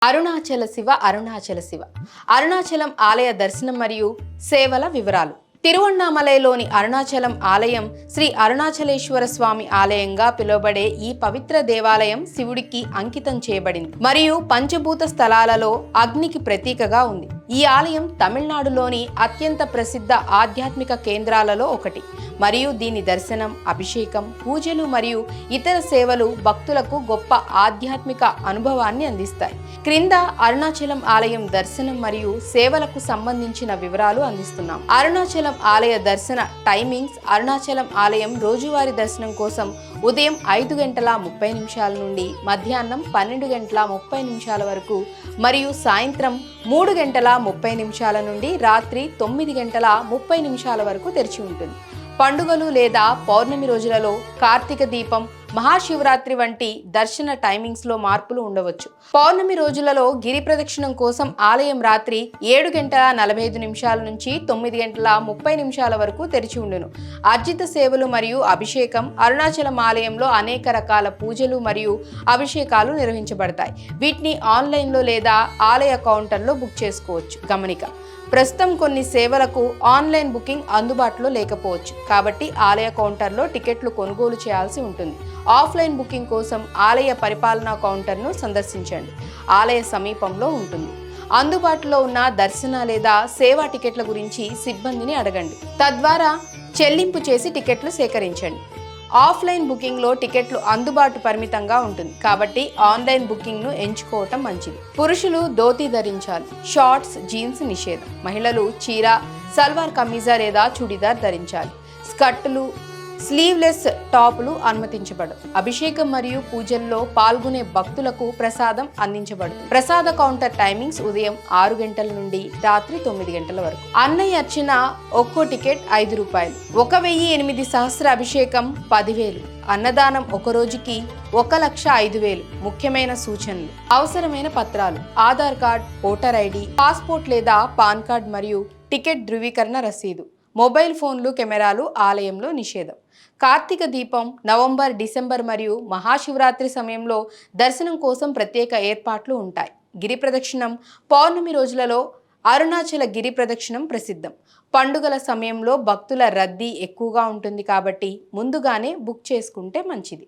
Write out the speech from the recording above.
అరుణాచల శివ అరుణాచలం ఆలయ దర్శనం మరియు సేవల వివరాలు. తిరువణ్ణామలైలోని అరుణాచలం ఆలయం శ్రీ అరుణాచలేశ్వర స్వామి ఆలయంగా పిలువబడే ఈ పవిత్ర దేవాలయం శివుడికి అంకితం చేయబడింది మరియు పంచభూత స్థలాలలో అగ్నికి ప్రతీకగా ఉంది. ఈ ఆలయం తమిళనాడులోని అత్యంత ప్రసిద్ధ ఆధ్యాత్మిక కేంద్రాలలో ఒకటి మరియు దీని దర్శనం, అభిషేకం, పూజలు మరియు ఇతర సేవలు భక్తులకు గొప్ప ఆధ్యాత్మిక అనుభవాన్ని అందిస్తాయి. క్రింద అరుణాచలం ఆలయం దర్శనం మరియు సేవలకు సంబంధించిన వివరాలు అందిస్తున్నాం. అరుణాచలం ఆలయ దర్శన టైమింగ్స్. అరుణాచలం ఆలయం రోజువారీ దర్శనం కోసం ఉదయం 5:30 నుండి మధ్యాహ్నం 12:30 వరకు మరియు సాయంత్రం 3:30 నుండి రాత్రి 9:30 వరకు తెరిచి ఉంటుంది. పండుగలు లేదా పౌర్ణమి రోజులలో కార్తీక దీపం, మహాశివరాత్రి వంటి దర్శన టైమింగ్స్లో మార్పులు ఉండవచ్చు. పౌర్ణమి రోజులలో గిరి ప్రదక్షిణం కోసం ఆలయం రాత్రి 7:45 నుంచి 9:30 వరకు తెరిచి ఉండును. అర్జిత సేవలు మరియు అభిషేకం. అరుణాచలం ఆలయంలో అనేక రకాల పూజలు మరియు అభిషేకాలు నిర్వహించబడతాయి. వీటిని ఆన్లైన్లో లేదా ఆలయ కౌంటర్లో బుక్ చేసుకోవచ్చు. గమనిక: ప్రస్తుతం కొన్ని సేవలకు ఆన్లైన్ బుకింగ్ అందుబాటులో లేకపోవచ్చు, కాబట్టి ఆలయ కౌంటర్లో టికెట్లు కొనుగోలు చేయాల్సి ఉంటుంది. ఆఫ్లైన్ బుకింగ్ కోసం ఆలయ పరిపాలనా కౌంటర్ను సందర్శించండి. ఆలయ సమీపంలో ఉంటుంది. అందుబాటులో ఉన్న దర్శన లేదా సేవా టికెట్ల గురించి సిబ్బందిని అడగండి, తద్వారా చెల్లింపు చేసి టికెట్లు సేకరించండి. ఆఫ్లైన్ బుకింగ్లో టికెట్లు అందుబాటు పరిమితంగా ఉంటుంది, కాబట్టి ఆన్లైన్ బుకింగ్ను ఎంచుకోవటం మంచిది. పురుషులు ధోతి ధరించాలి. షార్ట్స్, జీన్స్ నిషేధం. మహిళలు చీర, సల్వార్ కమీజా లేదా చుడిదార్ ధరించాలి. స్కర్టులు, స్లీవ్లెస్ టాపులు అనుమతించబడవు. అభిషేకం మరియు పూజల్లో పాల్గొనే భక్తులకు ప్రసాదం అందించబడుతుంది. ప్రసాద కౌంటర్ టైమింగ్స్ ఉదయం 6 గంటల నుండి రాత్రి 9 గంటల వరకు. అన్నయ్య అర్చన ఒక్కో టికెట్ ₹5. 1008 సహస్ర అభిషేకం 10,000. అన్నదానం ఒక రోజుకి 1,05,000. ముఖ్యమైన సూచనలు: అవసరమైన పత్రాలు: Aadhaar card, voter ID, passport లేదా పాన్ కార్డ్ మరియు టికెట్ ధృవీకరణ రసీదు. మొబైల్ ఫోన్లు, కెమెరాలు ఆలయంలో నిషేధం. కార్తీక దీపం నవంబర్, డిసెంబర్ మరియు మహాశివరాత్రి సమయంలో దర్శనం కోసం ప్రత్యేక ఏర్పాట్లు ఉంటాయి. గిరి ప్రదక్షిణం. పౌర్ణమి రోజులలో అరుణాచల గిరి ప్రదక్షిణం ప్రసిద్ధం. పండుగల సమయంలో భక్తుల రద్దీ ఎక్కువగా ఉంటుంది, కాబట్టి ముందుగానే బుక్ చేసుకుంటే మంచిది.